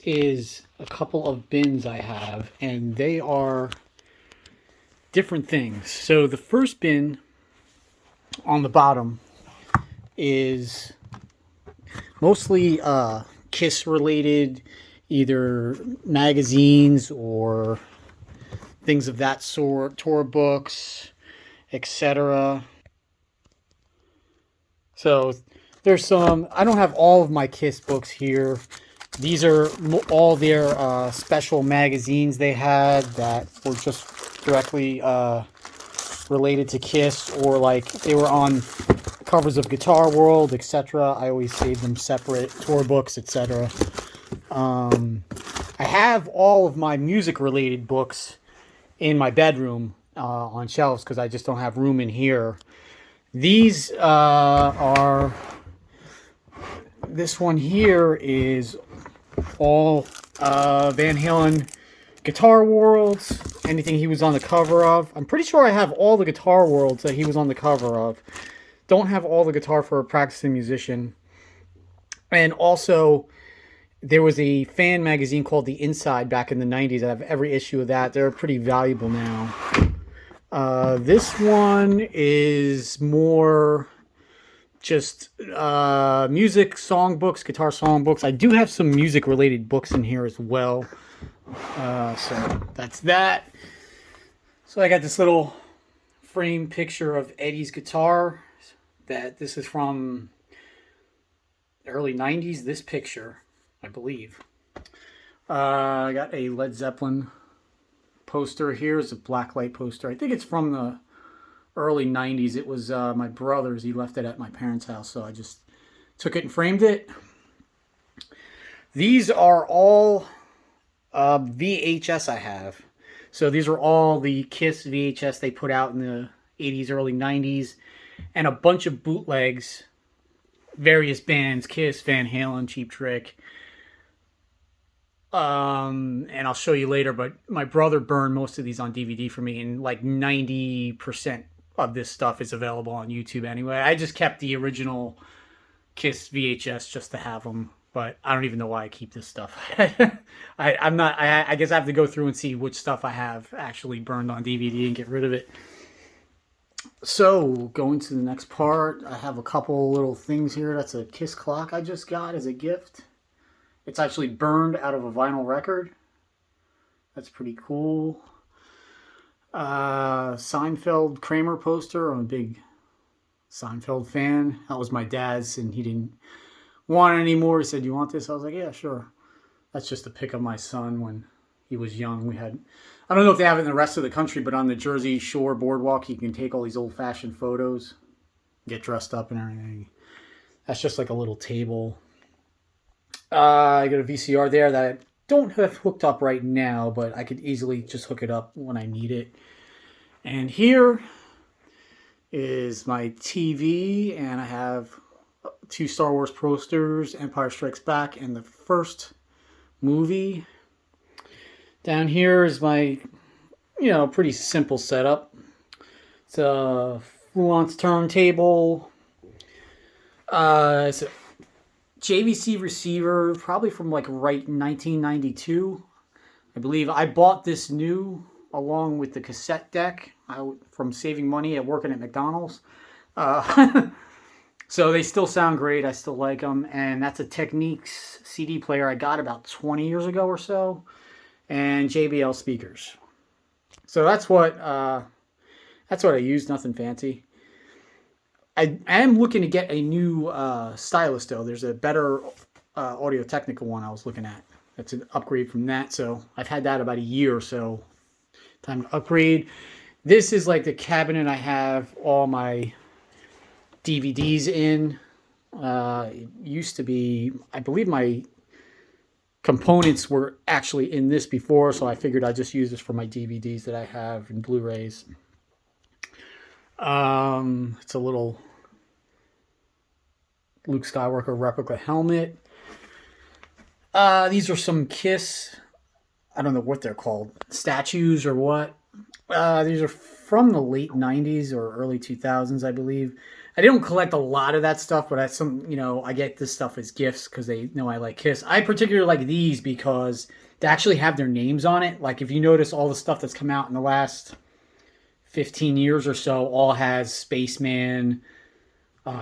is a couple of bins I have, and they are different things. So the first bin on the bottom is mostly Kiss related, either magazines or things of that sort, tour books, etc. So there's some, I don't have all of my Kiss books here. These are all their special magazines they had that were just directly related to Kiss, or like they were on covers of Guitar World, etc. I always save them separate, tour books, etc. I have all of my music related books in my bedroom on shelves because I just don't have room in here. These are, this one here is all Van Halen Guitar Worlds, anything he was on the cover of. I'm pretty sure I have all the Guitar Worlds that he was on the cover of. Don't have all the guitar for a practicing musician. And also, there was a fan magazine called The Inside back in the 90s. I have every issue of that. They're pretty valuable now. This one is more just music songbooks, guitar songbooks. I do have some music related books in here as well. So that's that. So I got this little frame picture of Eddie's guitar. This is from the early 90s. This picture, I believe. I got a Led Zeppelin poster here. It's a blacklight poster. I think it's from the early 90s. It was my brother's. He left it at my parents' house, so I just took it and framed it. These are all VHS I have. So these are all the Kiss VHS they put out in the 80s, early 90s, and a bunch of bootlegs, various bands, Kiss, Van Halen, Cheap Trick. And I'll show you later, but my brother burned most of these on DVD for me, and like 90% of this stuff is available on YouTube anyway. I just kept the original Kiss VHS just to have them, but I don't even know why I keep this stuff. I guess I have to go through and see which stuff I have actually burned on DVD and get rid of it. So, going to the next part, I have a couple little things here. That's a Kiss clock I just got as a gift. It's actually burned out of a vinyl record. That's pretty cool. Seinfeld Kramer poster. I'm a big Seinfeld fan. That was my dad's, and he didn't want it anymore. He said, "You want this?" I was like, "Yeah, sure." That's just a pic of my son when he was young. We had, I don't know if they have it in the rest of the country, but on the Jersey Shore boardwalk, you can take all these old-fashioned photos, get dressed up and everything. That's just like a little table. I got a VCR there that I don't have hooked up right now, but I could easily just hook it up when I need it. And here is my TV, and I have 2 Star Wars posters, Empire Strikes Back and the first movie. Down here is my, pretty simple setup. It's a Fluence turntable. It's a JVC receiver, probably from like right 1992. I believe I bought this new along with the cassette deck from saving money at working at McDonald's. So they still sound great. I still like them. And that's a Technics CD player I got about 20 years ago or so. And JBL speakers. So that's what I use. Nothing fancy. I am looking to get a new stylus though. There's a better Audio-Technica one I was looking at. That's an upgrade from that. So I've had that about a year or so. Time to upgrade. This is like the cabinet I have all my DVDs in. It used to be, I believe my components were actually in this before, so I figured I'd just use this for my DVDs that I have and Blu-rays. It's a little Luke Skywalker replica helmet. These are some Kiss, I don't know what they're called, statues or what. These are from the late 90s or early 2000s, I believe. I don't collect a lot of that stuff, but I get this stuff as gifts because they know I like Kiss. I particularly like these because they actually have their names on it. Like if you notice all the stuff that's come out in the last 15 years or so, all has Spaceman,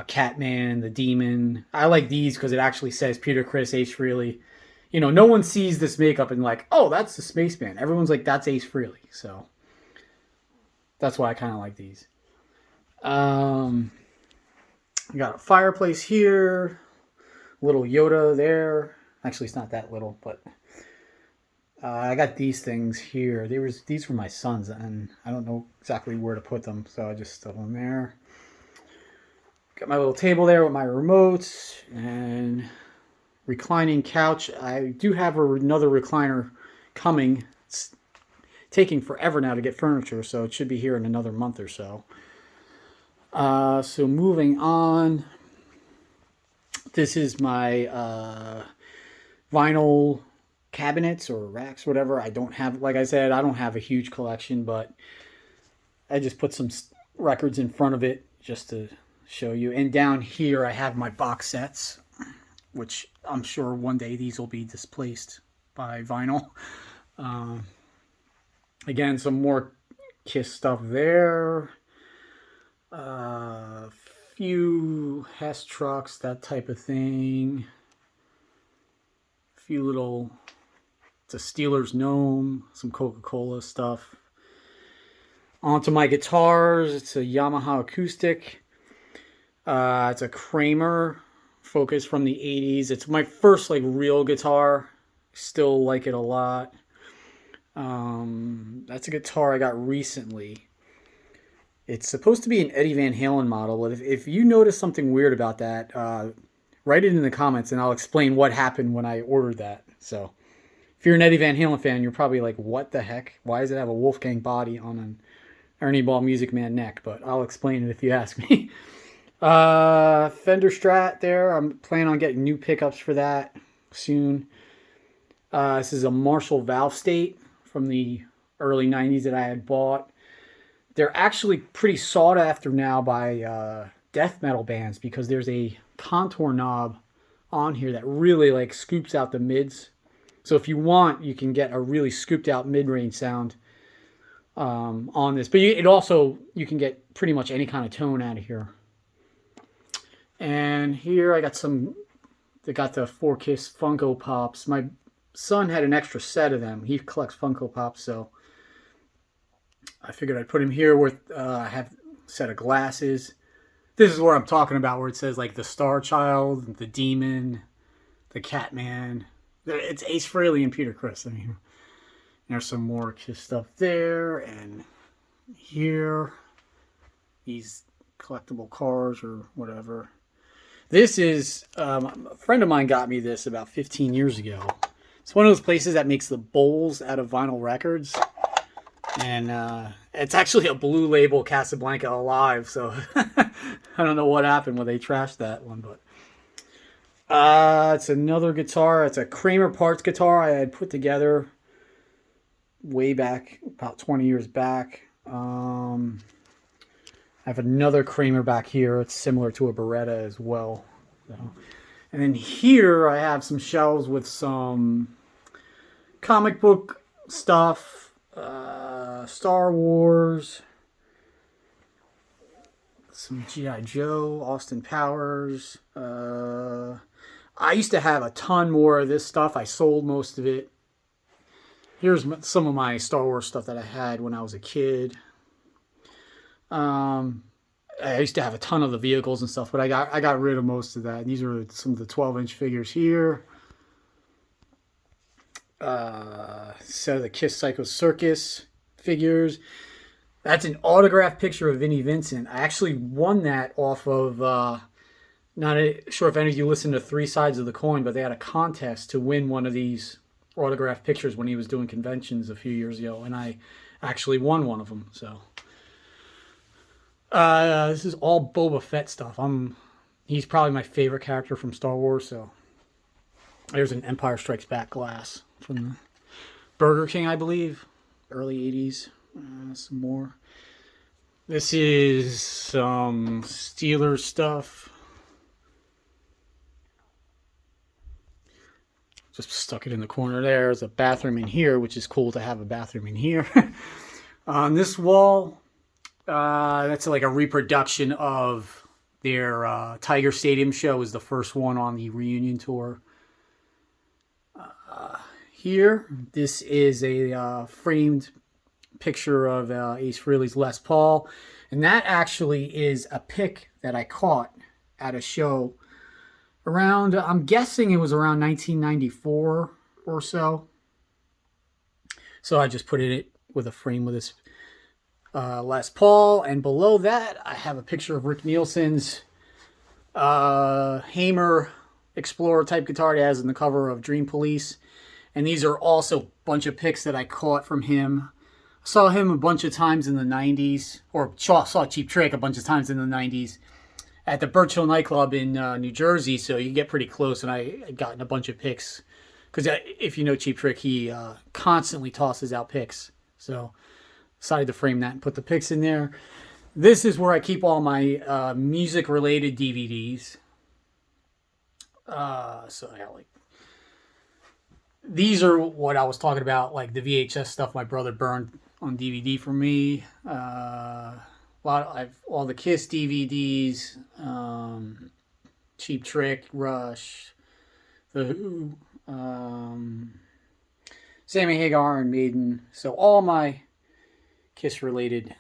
Catman, the Demon. I like these because it actually says Peter Criss, Ace Frehley. No one sees this makeup and like, oh, that's the Spaceman. Everyone's like, that's Ace Frehley. So that's why I kind of like these. We got a fireplace here, little Yoda there. Actually, it's not that little, but I got these things here. These were my son's, and I don't know exactly where to put them, so I just stuck them there. Got my little table there with my remotes and reclining couch. I do have another recliner coming. It's taking forever now to get furniture, so it should be here in another month or so. So moving on, this is my vinyl cabinets or racks, whatever. I don't have, like I said, I don't have a huge collection, but I just put some records in front of it just to show you. And down here I have my box sets, which I'm sure one day these will be displaced by vinyl. Again, some more Kiss stuff there. Few Hess trucks, that type of thing. A few little, it's a Steelers gnome, some Coca-Cola stuff. Onto my guitars, it's a Yamaha acoustic. It's a Kramer Focus from the 80s. It's my first like real guitar. Still like it a lot. That's a guitar I got recently. It's supposed to be an Eddie Van Halen model, but if you notice something weird about that, write it in the comments and I'll explain what happened when I ordered that. So, if you're an Eddie Van Halen fan, you're probably like, what the heck? Why does it have a Wolfgang body on an Ernie Ball Music Man neck? But I'll explain it if you ask me. Fender Strat there. I'm planning on getting new pickups for that soon. This is a Marshall Valve State from the early 90s that I had bought. They're actually pretty sought after now by death metal bands because there's a contour knob on here that really like scoops out the mids. So if you want, you can get a really scooped out mid-range sound on this. But you can get pretty much any kind of tone out of here. And here I got they got the 4Kiss Funko Pops. My son had an extra set of them. He collects Funko Pops, so I figured I'd put him here with, I have a set of glasses. This is where I'm talking about, where it says like the Star Child, the Demon, the Catman. It's Ace Frehley and Peter Criss. I mean, there's some more Kiss stuff there. And here, these collectible cars or whatever. This is, a friend of mine got me this about 15 years ago. It's one of those places that makes the bowls out of vinyl records. And it's actually a Blue Label Casablanca Alive, so I don't know what happened when they trashed that one, but it's another guitar. It's a Kramer parts guitar I had put together way back, about 20 years back. I have another Kramer back here. It's similar to a Beretta as well. So. And then here I have some shelves with some comic book stuff. Star Wars, some G.I. Joe, Austin Powers. I used to have a ton more of this stuff. I sold most of it. Here's some of my Star Wars stuff that I had when I was a kid. I used to have a ton of the vehicles and stuff, but I got rid of most of that. These are some of the 12-inch figures here. Set of the Kiss Psycho Circus figures. That's an autographed picture of Vinnie Vincent. I actually won that off of, not sure if any of you listened to Three Sides of the Coin, but they had a contest to win one of these autographed pictures when he was doing conventions a few years ago, and I actually won one of them. So this is all Boba Fett stuff. He's probably my favorite character from Star Wars. So there's an Empire Strikes Back glass from Burger King, I believe, early 80s. Some more. This is some Steelers stuff. Just stuck it in the corner there. There's a bathroom in here, which is cool to have a bathroom in here. On this wall, that's like a reproduction of their Tiger Stadium show. Is the first one on the reunion tour. Here, this is a framed picture of Ace Frehley's Les Paul, and that actually is a pic that I caught at a show around, I'm guessing it was around 1994 or so. So I just put it with a frame with this Les Paul, and below that I have a picture of Rick Nielsen's Hamer Explorer type guitar he has in the cover of Dream Police. And these are also a bunch of pics that I caught from him. I saw him a bunch of times in the 90s, or saw Cheap Trick a bunch of times in the 90s at the Birch Hill nightclub in New Jersey, so you get pretty close, and I gotten a bunch of pics. Because if you know Cheap Trick, he constantly tosses out pics. So decided to frame that and put the pics in there. This is where I keep all my music-related DVDs. So I got like, these are what I was talking about, like the VHS stuff my brother burned on DVD for me. I've all the Kiss DVDs, Cheap Trick, Rush, The Who, Sammy Hagar, and Maiden. So all my Kiss related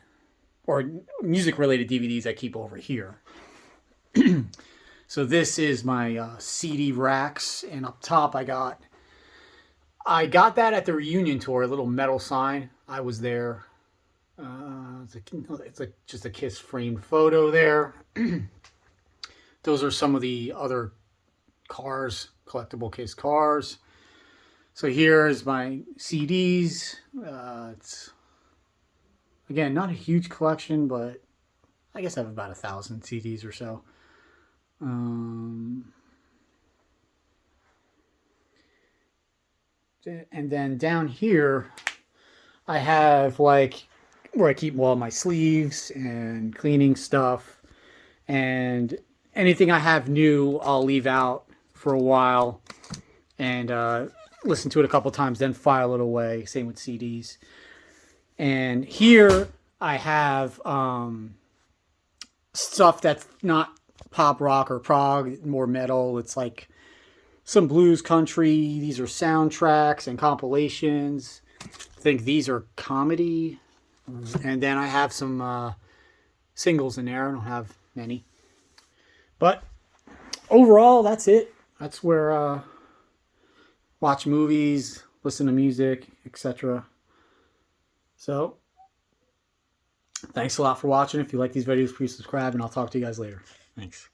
or music related DVDs I keep over here. So this is my CD racks, and up top I got that at the reunion tour, a little metal sign. I was there. It's like just a Kiss framed photo there. Those are some of the other cars, collectible Kiss cars. So here's my CDs. It's, again, not a huge collection, but I guess I have about 1,000 CDs or so. And then down here, I have like where I keep all my sleeves and cleaning stuff, and anything I have new, I'll leave out for a while and listen to it a couple times, then file it away. Same with CDs. And here I have stuff that's not pop rock or prog, more metal. It's like some blues, country. These are soundtracks and compilations. I think these are comedy. And then I have some singles in there. I don't have many. But overall, that's it. That's where watch movies, listen to music, etc. So, thanks a lot for watching. If you like these videos, please subscribe, and I'll talk to you guys later. Thanks.